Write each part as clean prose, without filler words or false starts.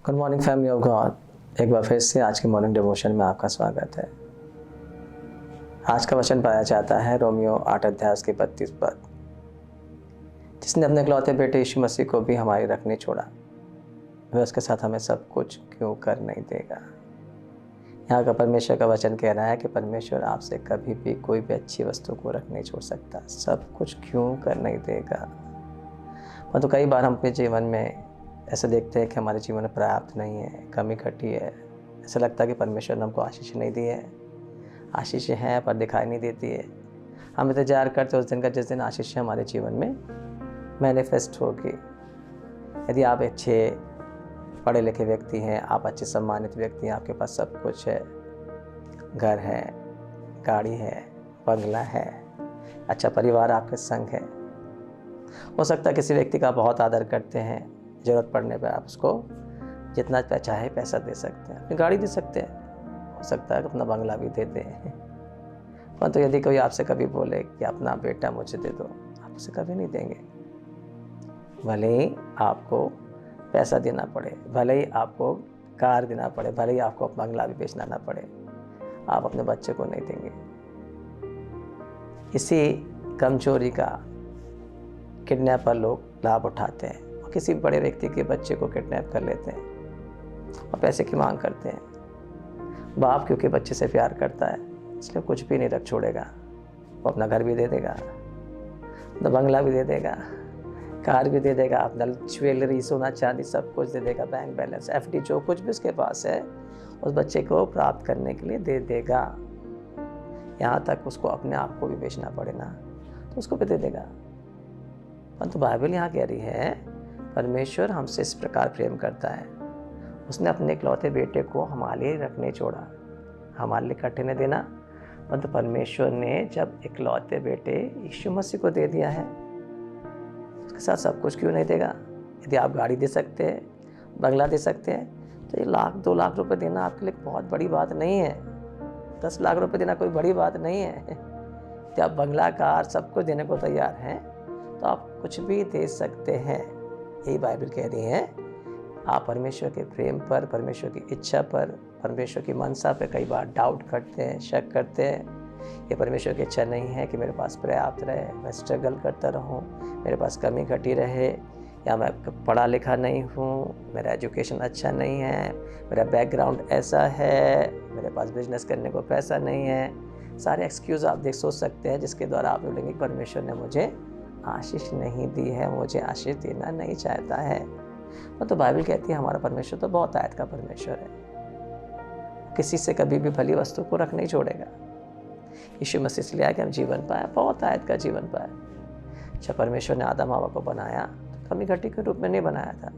Good morning family of God. एक बार फिर से आज के मॉर्निंग डिवोशन में आपका स्वागत है। आज का वचन पाया जाता है रोमियो 8 अध्याय के 32 पद। जिसने अपने इकलौते बेटे यीशु मसीह को भी हमारी रख नहीं छोड़ा, वह उसके साथ हमें सब कुछ क्यों कर नहीं देगा। यहाँ का परमेश्वर का वचन कह रहा है कि परमेश्वर आपसे कभी भी कोई भी अच्छी वस्तु को रख नहीं छोड़ सकता। सब कुछ क्यों कर नहीं देगा। परंतु कई बार हम अपने जीवन में ऐसा देखते हैं कि हमारे जीवन में पर्याप्त नहीं है, कमी घटी है। ऐसा लगता है कि परमेश्वर ने हमको आशीष नहीं दी है। आशीषें हैं पर दिखाई नहीं देती है। हम इंतजार करते उस दिन का जिस दिन आशीषें हमारे जीवन में मैनिफेस्ट होगी। यदि आप अच्छे पढ़े लिखे व्यक्ति हैं, आप अच्छे सम्मानित व्यक्ति हैं, आपके पास सब कुछ है, घर है, गाड़ी है, बंगला है, अच्छा परिवार आपके संग है, हो सकता है किसी व्यक्ति का बहुत आदर करते हैं, ज़रूरत पड़ने पर आप उसको जितना चाहे पैसा दे सकते हैं, अपनी गाड़ी दे सकते हैं, हो सकता है अपना बंगला भी दे दें। परंतु यदि कोई आपसे कभी बोले कि अपना बेटा मुझे दे दो, आप उसे कभी नहीं देंगे। भले ही आपको पैसा देना पड़े, भले ही आपको कार देना पड़े, भले ही आपको बंगला भी बेचना ना पड़े, आप अपने बच्चे को नहीं देंगे। इसी कमजोरी का किडनैपर लोग लाभ उठाते हैं और किसी बड़े व्यक्ति के बच्चे को किडनैप कर लेते हैं और पैसे की मांग करते हैं। बाप क्योंकि बच्चे से प्यार करता है इसलिए कुछ भी नहीं रख छोड़ेगा। वो अपना घर भी दे देगा, अपना बंगला भी दे देगा, कार भी दे देगा, अपना ज्वेलरी, सोना चांदी सब कुछ दे देगा, बैंक बैलेंस, एफडी, जो कुछ भी उसके पास है उस बच्चे को प्राप्त करने के लिए दे देगा। यहाँ तक उसको अपने आप को भी बेचना पड़े ना तो उसको भी दे देगा। परंतु बाइबल यहाँ कह रही है परमेश्वर हमसे इस प्रकार प्रेम करता है, उसने अपने इकलौते बेटे को हमारे लिए रख नहीं छोड़ा, हमारे लिए इकट्ठे नहीं देना। परंतु परमेश्वर ने जब इकलौते बेटे यीशु मसीह को दे दिया है, उसके साथ सब कुछ क्यों नहीं देगा। यदि आप गाड़ी दे सकते हैं, बंगला दे सकते हैं, तो ये 1-2 लाख रुपए देना आपके लिए बहुत बड़ी बात नहीं है। 10 लाख रुपए देना कोई बड़ी बात नहीं है। यदि आप बंगला, कार सब कुछ देने को तैयार हैं तो आप कुछ भी दे सकते हैं। यही बाइबल कह रही है। आप परमेश्वर के प्रेम पर, परमेश्वर की इच्छा पर, परमेश्वर की मनसा पर कई बार डाउट करते हैं, शक करते हैं। ये परमेश्वर की इच्छा नहीं है कि मेरे पास पर्याप्त रहे, मैं स्ट्रगल करता रहूं, मेरे पास कमी घटी रहे, या मैं पढ़ा लिखा नहीं हूँ, मेरा एजुकेशन अच्छा नहीं है, मेरा बैकग्राउंड ऐसा है, मेरे पास बिजनेस करने को पैसा नहीं है। सारे एक्सक्यूज़ आप सोच सकते हैं जिसके द्वारा आप बोलेंगे परमेश्वर ने मुझे आशीष नहीं दी है, मुझे आशीष देना नहीं चाहता है। तो बाइबल कहती है हमारा परमेश्वर तो बहुत आयत का परमेश्वर है, किसी से कभी भी भली वस्तु को रख नहीं छोड़ेगा। यीशु मसीह से लिया कि हम जीवन पाया, बहुत आयत का जीवन पाया। जब परमेश्वर ने आदम हवा को बनाया तो कमी घटी के रूप में नहीं बनाया था।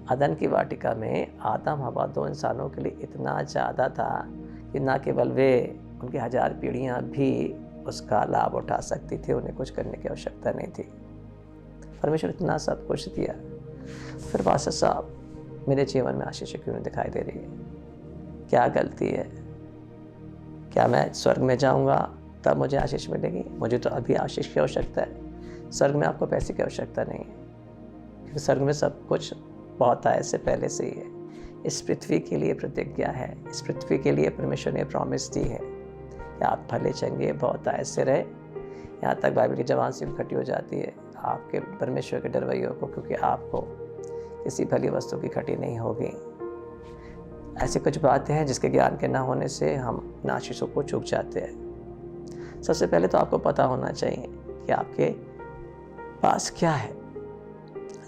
अदन की वाटिका में आदम हवा 2 इंसानों के लिए इतना ज़्यादा था कि ना केवल वे, उनकी 1000 पीढ़ियाँ भी उसका लाभ उठा सकती थी, उन्हें कुछ करने की आवश्यकता नहीं थी। परमेश्वर इतना सब कुछ दिया। फिर पास्टर साहब मेरे जीवन में आशीष क्यों नहीं दिखाई दे रही है, क्या गलती है? क्या मैं स्वर्ग में जाऊंगा तब मुझे आशीष मिलेगी? मुझे तो अभी आशीष की आवश्यकता है। स्वर्ग में आपको पैसे की आवश्यकता नहीं है, क्योंकि स्वर्ग में सब कुछ बहुत आय से पहले से ही है। इस पृथ्वी के लिए प्रतिज्ञा है, इस पृथ्वी के लिए परमेश्वर ने प्रॉमिस दी है कि आप भले चंगे बहुत आय से रहे। यहाँ तक बाइबल की जबान से इकट्ठी हो जाती है आपके परमेश्वर के डरवैयों को, क्योंकि आपको किसी भली वस्तु की घटी नहीं होगी। ऐसी कुछ बातें हैं जिसके ज्ञान के न होने से हम आशीषों को चूक जाते हैं। सबसे पहले तो आपको पता होना चाहिए कि आपके पास क्या है।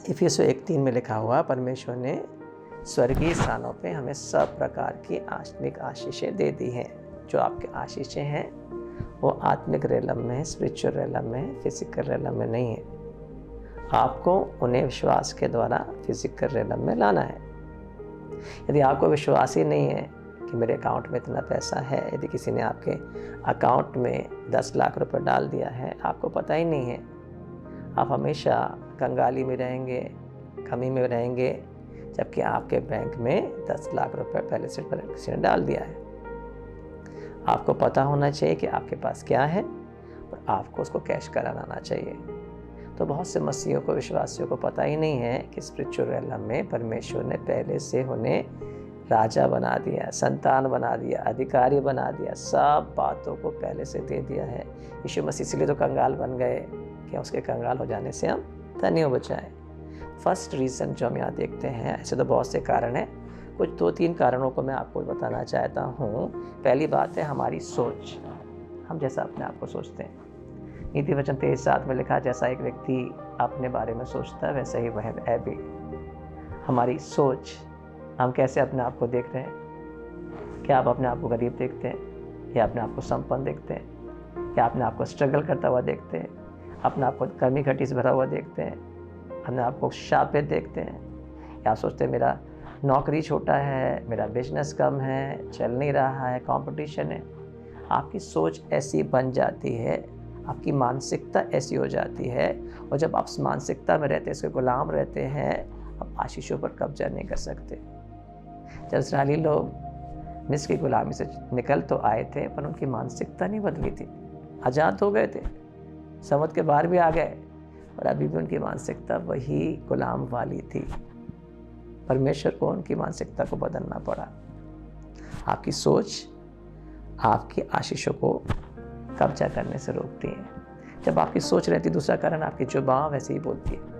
इफिसियों 1:3 में लिखा हुआ परमेश्वर ने स्वर्गीय स्थानों पे हमें सब प्रकार की आत्मिक आशीषें दे दी हैं। जो आपके आशीषें हैं वो आत्मिक रेलम में, स्पिरिचुअल रेलम में, फिजिकल रेलम में नहीं है। आपको उन्हें विश्वास के द्वारा फिजिकल रेलम में लाना है। यदि आपको विश्वास ही नहीं है कि मेरे अकाउंट में इतना पैसा है, यदि किसी ने आपके अकाउंट में 10 लाख रुपए डाल दिया है, आपको पता ही नहीं है, आप हमेशा कंगाली में रहेंगे, कमी में रहेंगे, जबकि आपके बैंक में 10 लाख रुपए पहले से किसी ने डाल दिया है। आपको पता होना चाहिए कि आपके पास क्या है और आपको उसको कैश कराना चाहिए। तो बहुत से मसीहों को, विश्वासियों को पता ही नहीं है कि स्पिरिचुअल रेलम में परमेश्वर ने पहले से उन्हें राजा बना दिया, संतान बना दिया, अधिकारी बना दिया, सब बातों को पहले से दे दिया है। यीशु मसीह इसलिए तो कंगाल बन गए कि उसके कंगाल हो जाने से हम धन्य हो बचाएं। फर्स्ट रीज़न जो हम यहाँ देखते हैं, ऐसे तो बहुत से कारण हैं, कुछ 2-3 कारणों को मैं आपको बताना चाहता हूँ। पहली बात है हमारी सोच, हम जैसा अपने आप को सोचते हैं। नीति वचन 23:7 में लिखा, जैसा एक व्यक्ति अपने बारे में सोचता है वैसा ही वह है भी। हमारी सोच, हम कैसे अपने आप को देख रहे हैं? क्या आप अपने आप को गरीब देखते हैं, या अपने आप को संपन्न देखते हैं, या अपने आप को स्ट्रगल करता हुआ देखते हैं, अपने आप को कमी घटी से भरा हुआ देखते हैं, अपने आप को शापित देखते हैं, या आप सोचते हैं मेरा नौकरी छोटा है, मेरा बिजनेस कम है, चल नहीं रहा है, कंपटीशन है। आपकी सोच ऐसी बन जाती है, आपकी मानसिकता ऐसी हो जाती है, और जब आप मानसिकता में रहते हैं, इसके गुलाम रहते हैं, आप आशीषों पर कब्जा नहीं कर सकते। जब इस्राएली लोग मिस्र की गुलामी से निकल तो आए थे, पर उनकी मानसिकता नहीं बदली थी। आज़ाद हो गए थे, समुद्र के बाहर भी आ गए, और अभी भी उनकी मानसिकता वही गुलाम वाली थी। परमेश्वर को उनकी मानसिकता को बदलना पड़ा। आपकी सोच आपकी आशीषों को कब्जा करने से रोकती है। जब आपकी सोच रहती, दूसरा कारण आपकी जुबान वैसे ही बोलती है।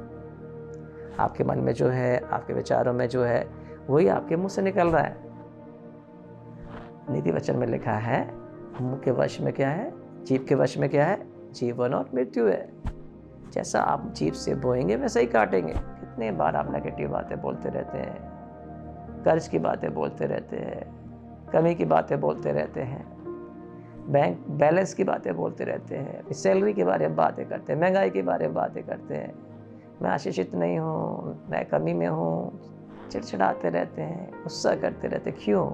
आपके मन में जो है, आपके विचारों में जो है, वही आपके मुंह से निकल रहा है। नीति वचन में लिखा है, मुंह के वश में क्या है, जीभ के वश में क्या है, जीवन और मृत्यु है। जैसा आप जीभ से बोएंगे वैसा ही काटेंगे। कितने बार आप नेगेटिव बातें बोलते रहते हैं, कर्ज की बातें बोलते रहते हैं, कमी की बातें बोलते रहते हैं, बैंक बैलेंस की बातें बोलते रहते हैं, सैलरी के बारे में बातें करते हैं, महंगाई के बारे में बातें करते हैं, मैं आशीषित नहीं हूँ, मैं कमी में हूँ, चिड़चिड़ाते रहते हैं, गुस्सा करते रहते। क्यों?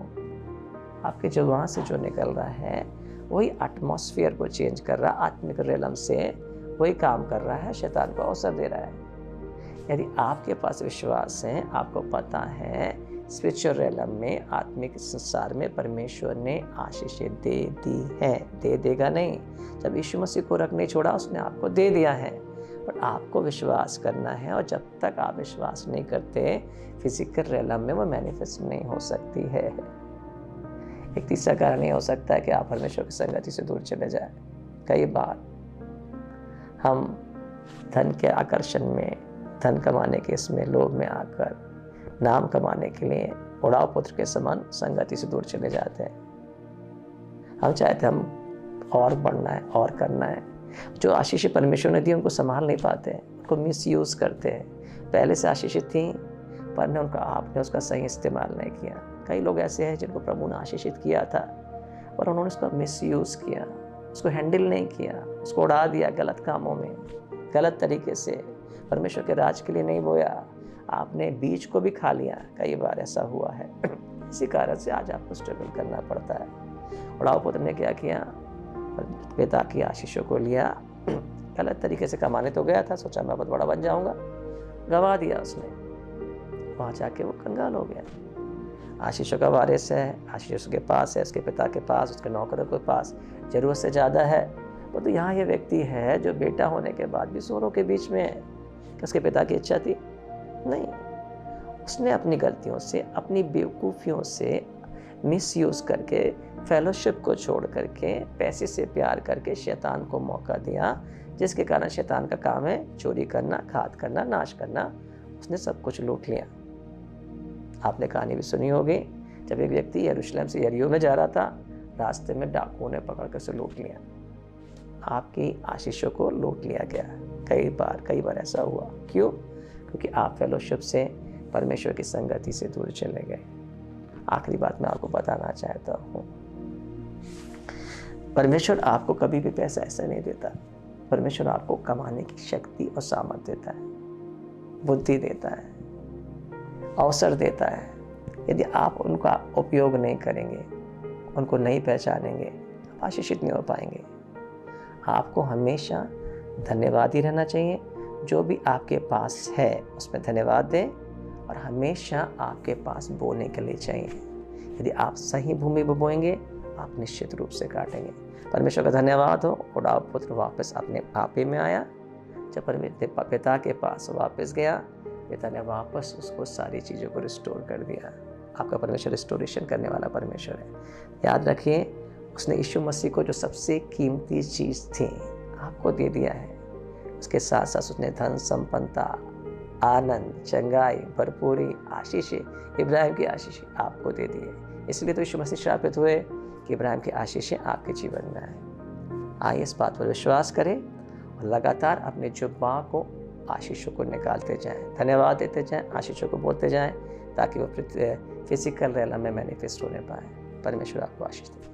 आपके जुबान से जो निकल रहा है वही एटमॉस्फेयर को चेंज कर रहा है, आत्मिक रेलम से वही काम कर रहा है, शैतान को अवसर दे रहा है। यदि आपके पास विश्वास है, आपको पता है स्पिरिचुअल रेलम में, आत्मिक संसार में परमेश्वर ने आशीषें दे दी है, दे देगा नहीं। जब यीशु मसीह को रख नहीं छोड़ा, उसने आपको दे दिया है, पर आपको विश्वास करना है। और जब तक आप विश्वास नहीं करते, फिजिकल रेलम में वो मैनिफेस्ट नहीं हो सकती है। एक तीसरा कारण ये हो सकता है कि आप परमेश्वर की संगति से दूर चले जाए। कई बार हम धन के आकर्षण में, धन कमाने के इसमें लोभ में आकर, नाम कमाने के लिए उड़ाव पुत्र के समान संगति से दूर चले जाते हैं। हम चाहते हम और बढ़ना है और करना है। जो आशीष परमेश्वर ने दी उनको संभाल नहीं पाते हैं, उनको मिसयूज़ करते हैं। पहले से आशीषित थी, पर आपने उसका सही इस्तेमाल नहीं किया। कई लोग ऐसे हैं जिनको प्रभु ने आशीषित किया था, और उन्होंने उसका मिसयूज़ किया, उसको हैंडल नहीं किया, उसको उड़ा दिया गलत कामों में, गलत तरीके से। परमेश्वर के राज के लिए नहीं बोया, आपने बीज को भी खा लिया। कई बार ऐसा हुआ है। इसी कारण से आज आपको स्ट्रगल करना पड़ता है। उड़ाव पुत्र ने क्या किया, पिता की आशीषों को लिया, गलत तरीके से कमाने तो गया था, सोचा मैं बहुत बड़ा बन जाऊंगा, गवा दिया उसने। वहाँ जाके वो कंगाल हो गया। आशीषों का वारिस है, आशीष उसके पास है, उसके पिता के पास, उसके नौकरों के पास जरूरत से ज़्यादा है। वो तो यहाँ ये व्यक्ति है जो बेटा होने के बाद भी सोरों के बीच में है। उसके पिता की इच्छा थी नहीं, उसने अपनी गलतियों से, अपनी बेवकूफ़ियों से, मिसयूज़ करके, फेलोशिप को छोड़ करके, पैसे से प्यार करके शैतान को मौका दिया, जिसके कारण शैतान का काम है चोरी करना, घात करना, नाश करना। उसने सब कुछ लूट लिया। आपने कहानी भी सुनी होगी, जब एक व्यक्ति यरूशलेम से यरीहो में जा रहा था, रास्ते में डाकुओं ने पकड़ कर उसे लूट लिया। आपकी आशीषों को लूट लिया गया। कई बार ऐसा हुआ। क्यों? क्योंकि आप फेलोशिप से, परमेश्वर की संगति से दूर चले गए। आखिरी बात मैं आपको बताना चाहता हूँ, परमेश्वर आपको कभी भी पैसा ऐसा नहीं देता। परमेश्वर आपको कमाने की शक्ति और सामर्थ्य देता है, बुद्धि देता है, अवसर देता है। यदि आप उनका उपयोग नहीं करेंगे, उनको नहीं पहचानेंगे, आप आशीषित नहीं हो पाएंगे। आपको हमेशा धन्यवादी रहना चाहिए। जो भी आपके पास है उसमें धन्यवाद दें, और हमेशा आपके पास बोने के लिए चाहिए। यदि आप सही भूमि में बोएंगे, आप निश्चित रूप से काटेंगे। परमेश्वर का धन्यवाद हो। उड़ाव पुत्र वापस अपने आप ही में आया, जब पिता के पास वापस गया, पिता ने वापस उसको सारी चीज़ों को रिस्टोर कर दिया। आपका परमेश्वर रिस्टोरेशन करने वाला परमेश्वर है। याद रखिए, उसने यीशु मसीह को जो सबसे कीमती चीज़ थी आपको दे दिया है। उसके साथ साथ उसने धन संपन्नता, आनंद, चंगाई, भरपूरी, आशीषें, इब्राहिम की आशीषें आपको दे दी है। इसलिए तो यीशु मसीह श्रापित हुए कि इब्राहिम की आशीषें आपके जीवन में आए। आइए इस बात पर विश्वास करें और लगातार अपने जुब्बा को आशीषों को निकालते जाएं, धन्यवाद देते जाएं, आशीषों को बोलते जाएं, ताकि वो फिजिकल realm में मैनिफेस्ट होने पाए। परमेश्वर आपको आशीष दे।